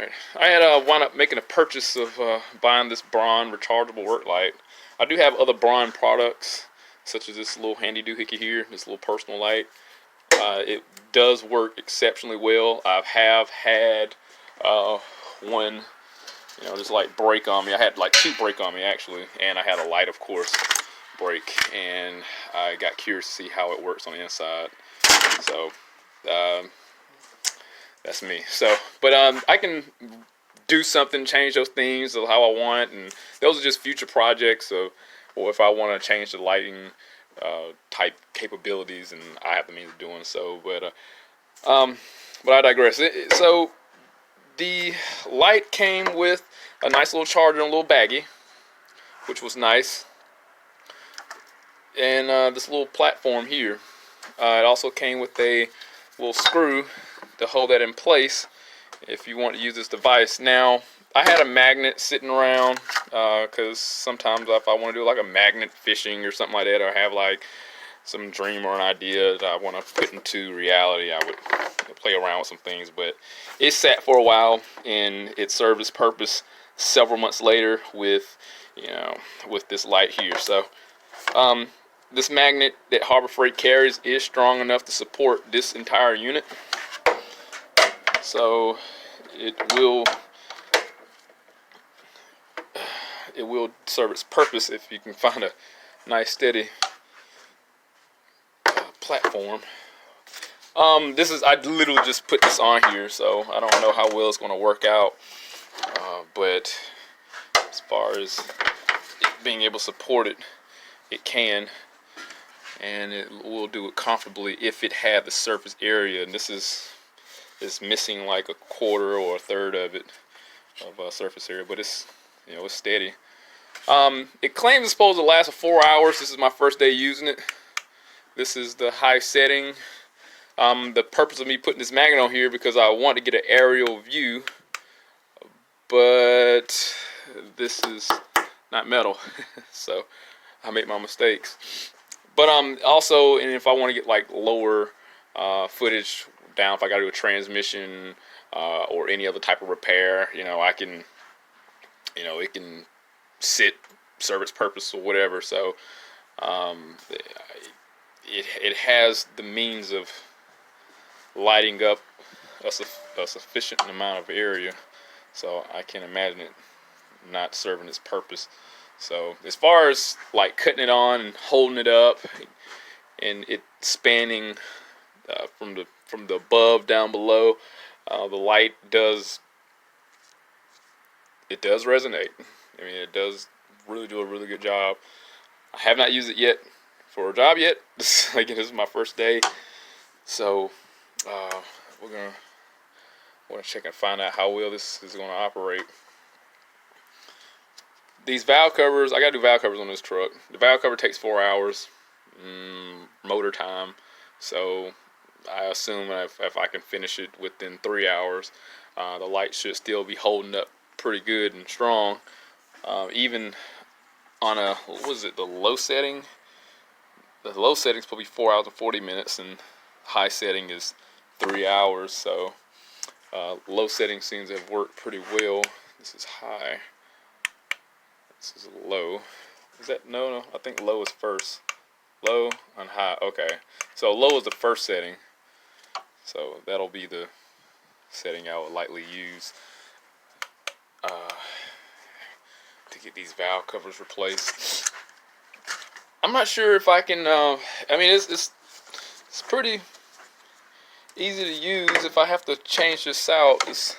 Alright, I had wound up making a purchase of buying this Braun rechargeable work light. I do have other Braun products, such as this little handy doohickey here, this little personal light. It does work exceptionally well. I have had one, this light break on me. I had like two break on me actually, and I had a light, of course, break, and I got curious to see how it works on the inside. So that's me. So, but I can do something, change those things of how I want, and those are just future projects of, or if I want to change the lighting type capabilities, and I have the means of doing so. But I digress. So the light came with a nice little charger and a little baggie, which was nice, and this little platform here. It also came with a little screw to hold that in place if you want to use this device. Now, I had a magnet sitting around because sometimes if I want to do like a magnet fishing or something like that, or have like some dream or an idea that I want to put into reality, I would play around with some things. But it sat for a while, and it served its purpose several months later with with this light here. So this magnet that Harbor Freight carries is strong enough to support this entire unit. So it will serve its purpose if you can find a nice steady platform. I literally just put this on here, so I don't know how well it's going to work out. But as far as it being able to support it, it can, and it will do it comfortably if it had the surface area. And this is missing like a quarter or a third of it of surface area, but it's it's steady. It claims it's supposed to last for 4 hours. This is my first day using it. This is the high setting. The purpose of me putting this magnet on here because I want to get an aerial view, but this is not metal, so I make my mistakes. But also, and if I want to get like lower footage down, if I got to do a transmission or any other type of repair, I can, it can serve its purpose or whatever. So it has the means of lighting up a sufficient amount of area, so I can't imagine it not serving its purpose. So as far as like cutting it on and holding it up and it spanning from the above down below, the light does resonate. I mean, it does really do a really good job. I have not used it yet for a job yet. Again, this is my first day, so we're gonna check and find out how well this is gonna operate. These valve covers, I gotta do valve covers on this truck. The valve cover takes 4 hours motor time, so I assume if I can finish it within 3 hours, the light should still be holding up pretty good and strong. Even on a, the low setting? The low setting is probably 4 hours and 40 minutes, and high setting is 3 hours. So low setting seems to have worked pretty well. This is high. This is low. Is that no? I think low is first. Low and high. Okay. So low is the first setting. So that'll be the setting I would likely use to get these valve covers replaced. I'm not sure if I can. I mean, it's pretty easy to use. If I have to change this out, this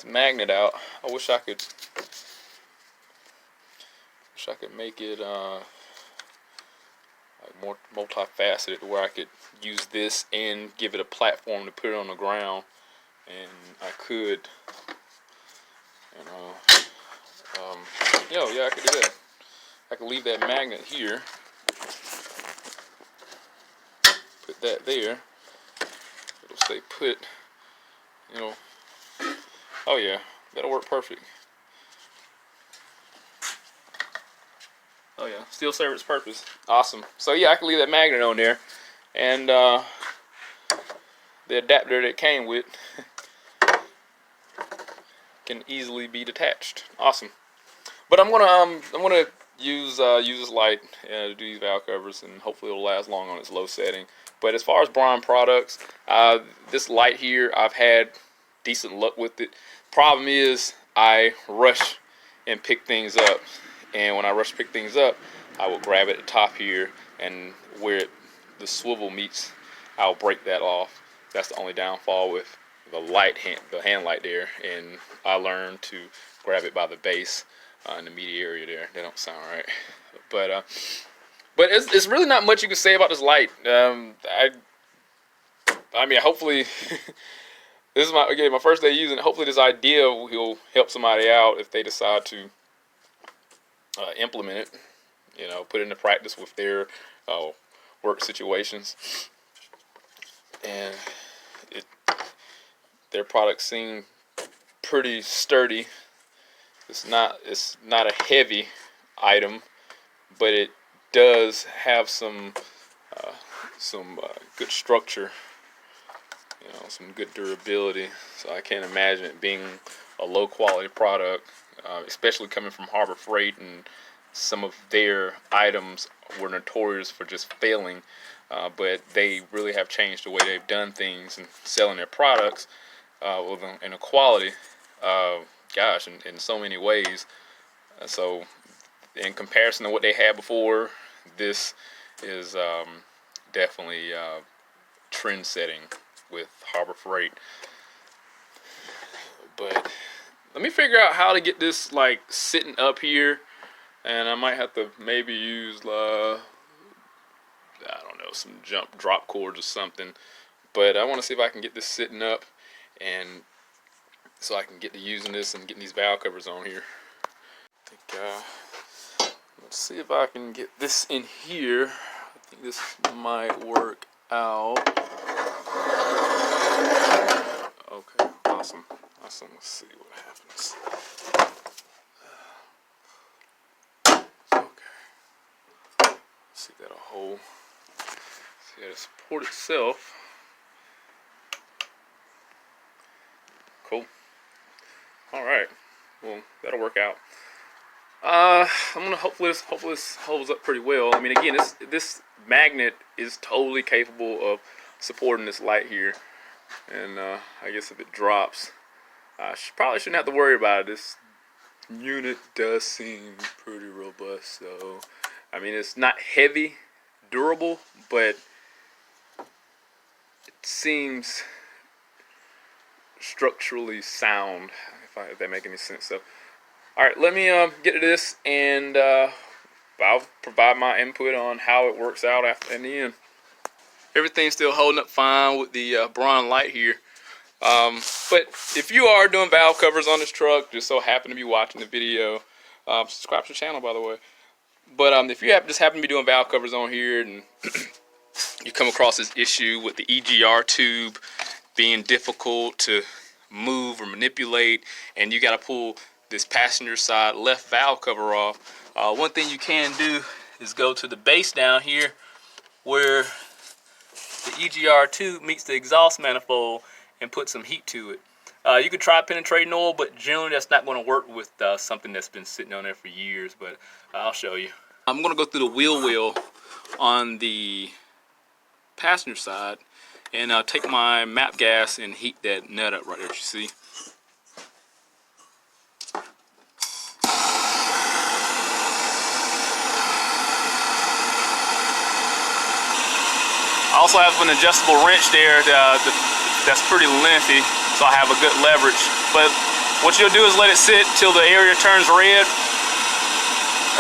magnet out, I wish I could make it like more multifaceted, where I could use this and give it a platform to put it on the ground, and I could, yeah, I could do that. I could leave that magnet here, put that there, it'll stay put, oh yeah, that'll work perfect. Oh yeah, still serve its purpose. Awesome. So yeah, I can leave that magnet on there, and the adapter that it came with can easily be detached. Awesome. But I'm gonna use this light to do these valve covers, and hopefully it'll last long on its low setting. But as far as Braun products, this light here, I've had decent luck with it. Problem is, I rush and pick things up, and when I rush to pick things up, I will grab it at the top here, and where the swivel meets, I'll break that off. That's the only downfall with the hand light there, and I learned to grab it by the base in the media area there. They don't sound right, but it's really not much you can say about this light. I mean, hopefully, this is my first day using it. Hopefully, this idea will help somebody out if they decide to implement it. You know, put it into practice with their work situations, and their products seem pretty sturdy. It's not a heavy item, but it does have some good structure, you know, some good durability. So I can't imagine it being a low quality product, especially coming from Harbor Freight, and some of their items were notorious for just failing, but they really have changed the way they've done things and selling their products in a quality. Gosh, in so many ways. So in comparison to what they had before, this is definitely trend setting with Harbor Freight. But let me figure out how to get this like sitting up here, and I might have to maybe use I don't know, some drop cords or something. But I want to see if I can get this sitting up, and so I can get to using this and getting these valve covers on here. I think, let's see if I can get this in here. I think this might work out. Okay, awesome. Let's see what happens. Okay. Let's see if that'll hold. See how to support itself. Cool. All right. Well, that'll work out. I'm gonna hopefully this holds up pretty well. I mean, again, this magnet is totally capable of supporting this light here, and I guess if it drops, I probably shouldn't have to worry about it. This unit does seem pretty robust, so I mean, it's not heavy, durable, but it seems structurally sound, if that makes any sense. So, all right, let me get to this, and I'll provide my input on how it works out in the end. Everything's still holding up fine with the Braun light here. But if you are doing valve covers on this truck, just so happen to be watching the video, subscribe to the channel, by the way. But if you just happen to be doing valve covers on here, and you come across this issue with the EGR tube being difficult to move or manipulate, and you got to pull this passenger side left valve cover off, one thing you can do is go to the base down here where the EGR tube meets the exhaust manifold and put some heat to it. You could try penetrating oil, but generally that's not going to work with something that's been sitting on there for years, but I'll show you. I'm going to go through the wheel well on the passenger side, and I'll take my MAP gas and heat that nut up right there, you see. I also have an adjustable wrench there that's pretty lengthy, so I have a good leverage. But what you'll do is let it sit till the area turns red,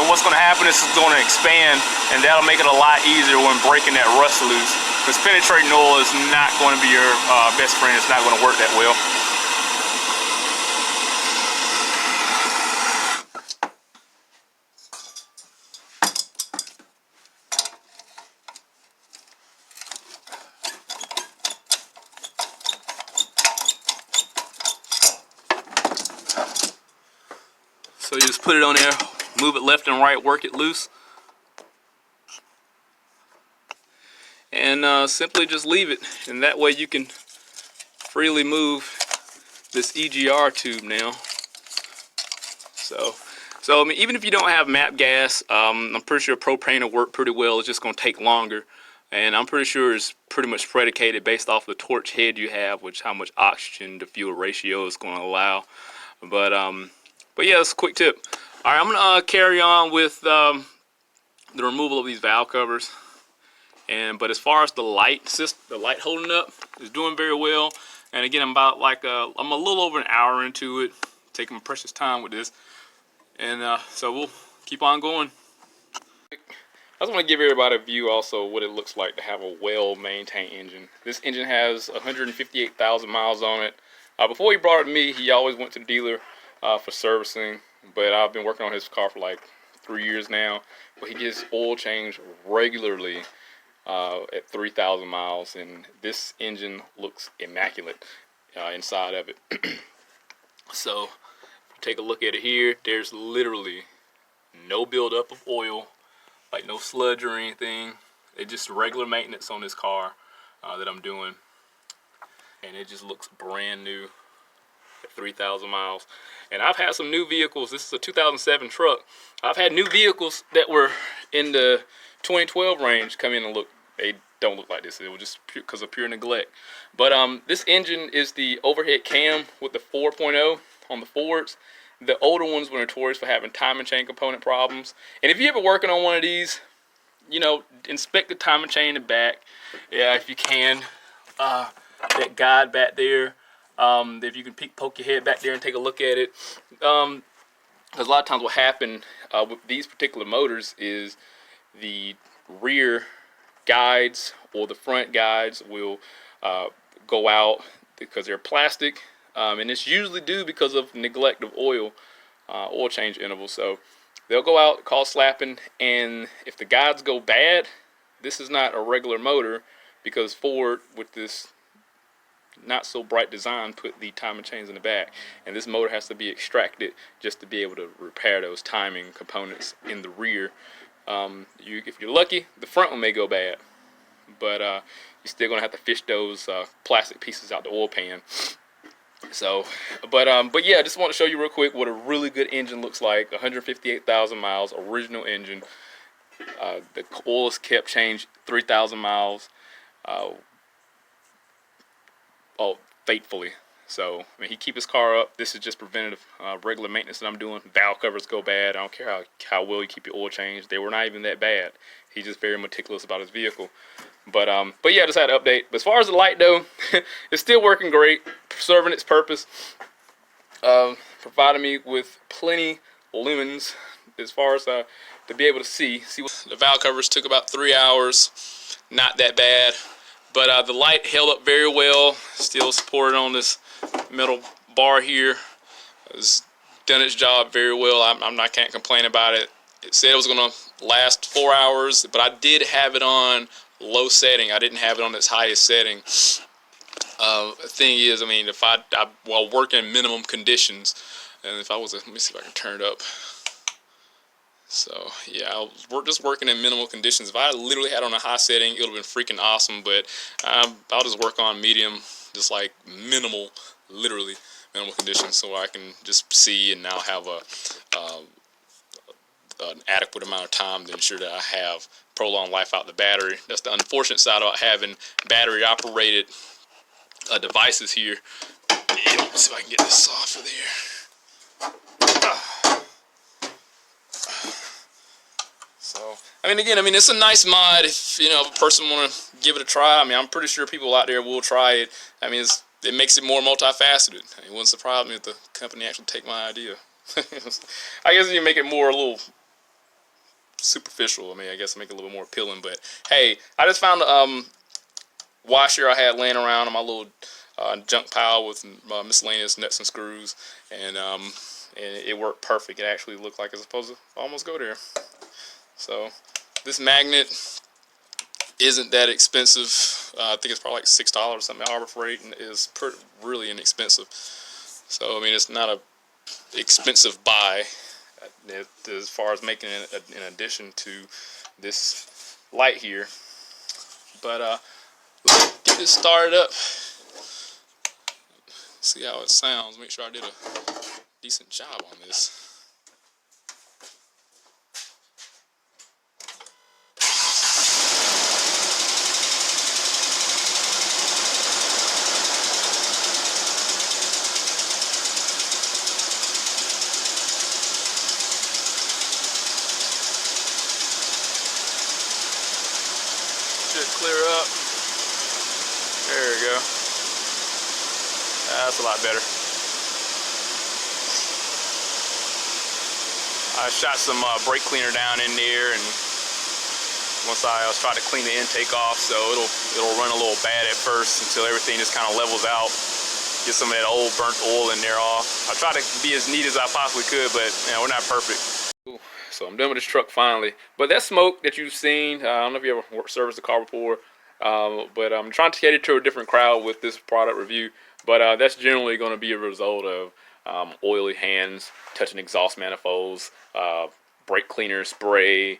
and what's going to happen is it's going to expand, and that'll make it a lot easier when breaking that rust loose. Because penetrating oil is not going to be your best friend. It's not going to work that well. So you just put it on there, move it left and right, work it loose, and simply just leave it, and that way you can freely move this EGR tube now. So I mean, even if you don't have MAP gas, I'm pretty sure propane will work pretty well. It's just going to take longer, and I'm pretty sure it's pretty much predicated based off the torch head you have, which how much oxygen to fuel ratio is going to allow. But yeah, it's a quick tip. All right, I'm gonna carry on with the removal of these valve covers. But as far as the light system, the light holding up is doing very well. And again, I'm a little over an hour into it, taking my precious time with this. And so we'll keep on going. I just want to give everybody a view also what it looks like to have a well-maintained engine. This engine has 158,000 miles on it. Before he brought it to me, he always went to the dealer for servicing, but I've been working on his car for like 3 years now. But he gets oil changed regularly at 3,000 miles, and this engine looks immaculate inside of it. So take a look at it here. There's literally no buildup of oil, like no sludge or anything. It's just regular maintenance on this car that I'm doing, and it just looks brand new at 3,000 miles. And I've had some new vehicles. This is a 2007 truck. I've had new vehicles that were in the 2012 range come in and look. They don't look like this. It was just because of pure neglect. But this engine is the overhead cam with the 4.0 on the Fords. The older ones were notorious for having timing chain component problems. And if you're ever working on one of these, you know, inspect the timing chain in the back. Yeah, if you can. That guide back there. If you can poke your head back there and take a look at it. Because a lot of times what happens with these particular motors is the rear guides or the front guides will go out because they're plastic. And it's usually due because of neglect of oil change intervals. So they'll go out, cause slapping, and if the guides go bad, this is not a regular motor, because Ford, with this not so bright design, put the timing chains in the back, and this motor has to be extracted just to be able to repair those timing components in the rear. If you're lucky, the front one may go bad, but you're still gonna have to fish those plastic pieces out the oil pan. So, but yeah, I just want to show you real quick what a really good engine looks like. 158,000 miles, original engine. The oil is kept changed 3,000 miles. Faithfully. So, I mean, he keep his car up. This is just preventative, regular maintenance that I'm doing. Valve covers go bad. I don't care how well you keep your oil changed. They were not even that bad. He's just very meticulous about his vehicle. But yeah, I just had an update. But as far as the light though, it's still working great, serving its purpose. Providing me with plenty lumens as far as to be able to see. The valve covers took about 3 hours. Not that bad. But the light held up very well. Still supported on this metal bar here. It's done its job very well. I can't complain about it. It said it was going to last 4 hours, but I did have it on low setting. I didn't have it on its highest setting. The thing is, I mean, if while working in minimum conditions, and if I was, let me see if I can turn it up. So yeah, I was just working in minimal conditions. If I literally had on a high setting, it would have been freaking awesome. But I'll just work on medium, just like minimal, literally minimal conditions, so I can just see and now have an adequate amount of time to ensure that I have prolonged life out the battery. That's the unfortunate side about having battery operated devices here. Let's see if I can get this off of there. So, I mean, it's a nice mod if, you know, if a person want to give it a try. I mean, I'm pretty sure people out there will try it. I mean, it makes it more multifaceted. It wouldn't surprise me if the company actually take my idea. I guess you make it more a little superficial. I mean, I guess make it a little more appealing. But hey, I just found a washer I had laying around on my little junk pile with miscellaneous nuts and screws, and it worked perfect. It actually looked like it's supposed to almost go there. So this magnet isn't that expensive. I think it's probably like $6 or something at Harbor Freight, and is really inexpensive. So I mean, it's not a expensive buy as far as making it in addition to this light here. But let's get this started up. See how it sounds. Make sure I did a decent job on this. that's a lot better. I shot some brake cleaner down in there, and once I tried to clean the intake off, so it'll run a little bad at first until everything just kind of levels out. Get some of that old burnt oil in there off. I try to be as neat as I possibly could, but you know, we're not perfect. So I'm done with this truck finally. But that smoke that you've seen, I don't know if you ever serviced a car before, but I'm trying to cater to a different crowd with this product review. But that's generally going to be a result of oily hands, touching exhaust manifolds, brake cleaner spray,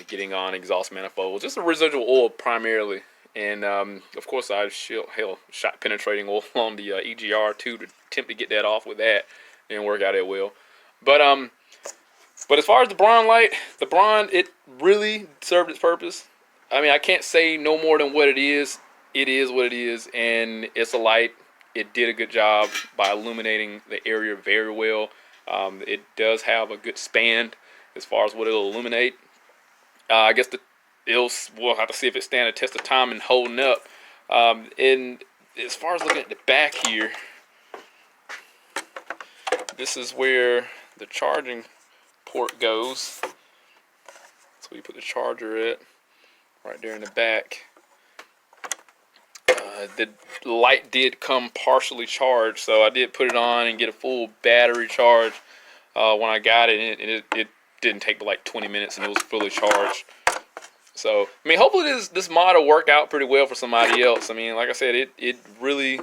getting on exhaust manifolds, just a residual oil primarily. And of course I shot penetrating oil on the EGR too to attempt to get that off with that. Didn't work out that well. But as far as the Braun light, the Braun, it really served its purpose. I mean, I can't say no more than what it is. It is what it is, and it's a light. It did a good job by illuminating the area very well. It does have a good span as far as what it'll illuminate. I guess we'll have to see if it stands a test of time and holding up. And as far as looking at the back here, this is where the charging port goes. So we put the charger at right there in the back. The light did come partially charged, so I did put it on and get a full battery charge when I got it, and it didn't take but like 20 minutes, and it was fully charged. So I mean, hopefully this mod will work out pretty well for somebody else. I mean, like I said, it really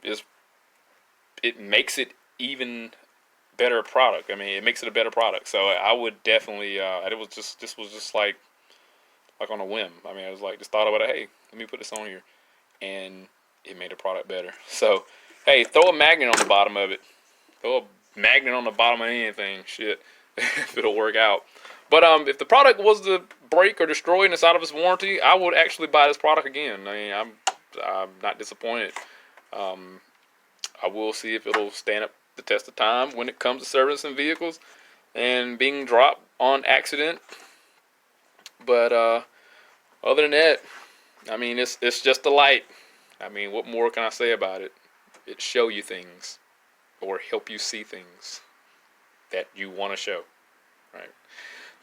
is. It makes it even better product. I mean, it makes it a better product. So I would definitely. This was just like on a whim. I mean, I was like, just thought about it. Hey, let me put this on here, and it made the product better. So hey, throw a magnet on the bottom of it. Throw a magnet on the bottom of anything. Shit, if it'll work out. But if the product was to break or destroy and it's out of its warranty, I would actually buy this product again. I mean, I'm not disappointed. I will see if it'll stand up the test of time when it comes to servicing vehicles and being dropped on accident. But other than that, I mean, it's just a light. I mean, what more can I say about it? It show you things or help you see things that you want to show, right?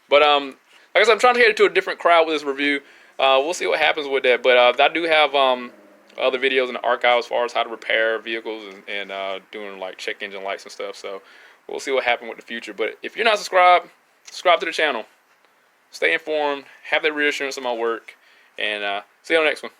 But like I said, I'm trying to cater to a different crowd with this review. We'll see what happens with that. But I do have other videos in the archive as far as how to repair vehicles and doing like check engine lights and stuff. So we'll see what happens with the future. But if you're not subscribed, subscribe to the channel. Stay informed. Have that reassurance of my work. And see you on the next one.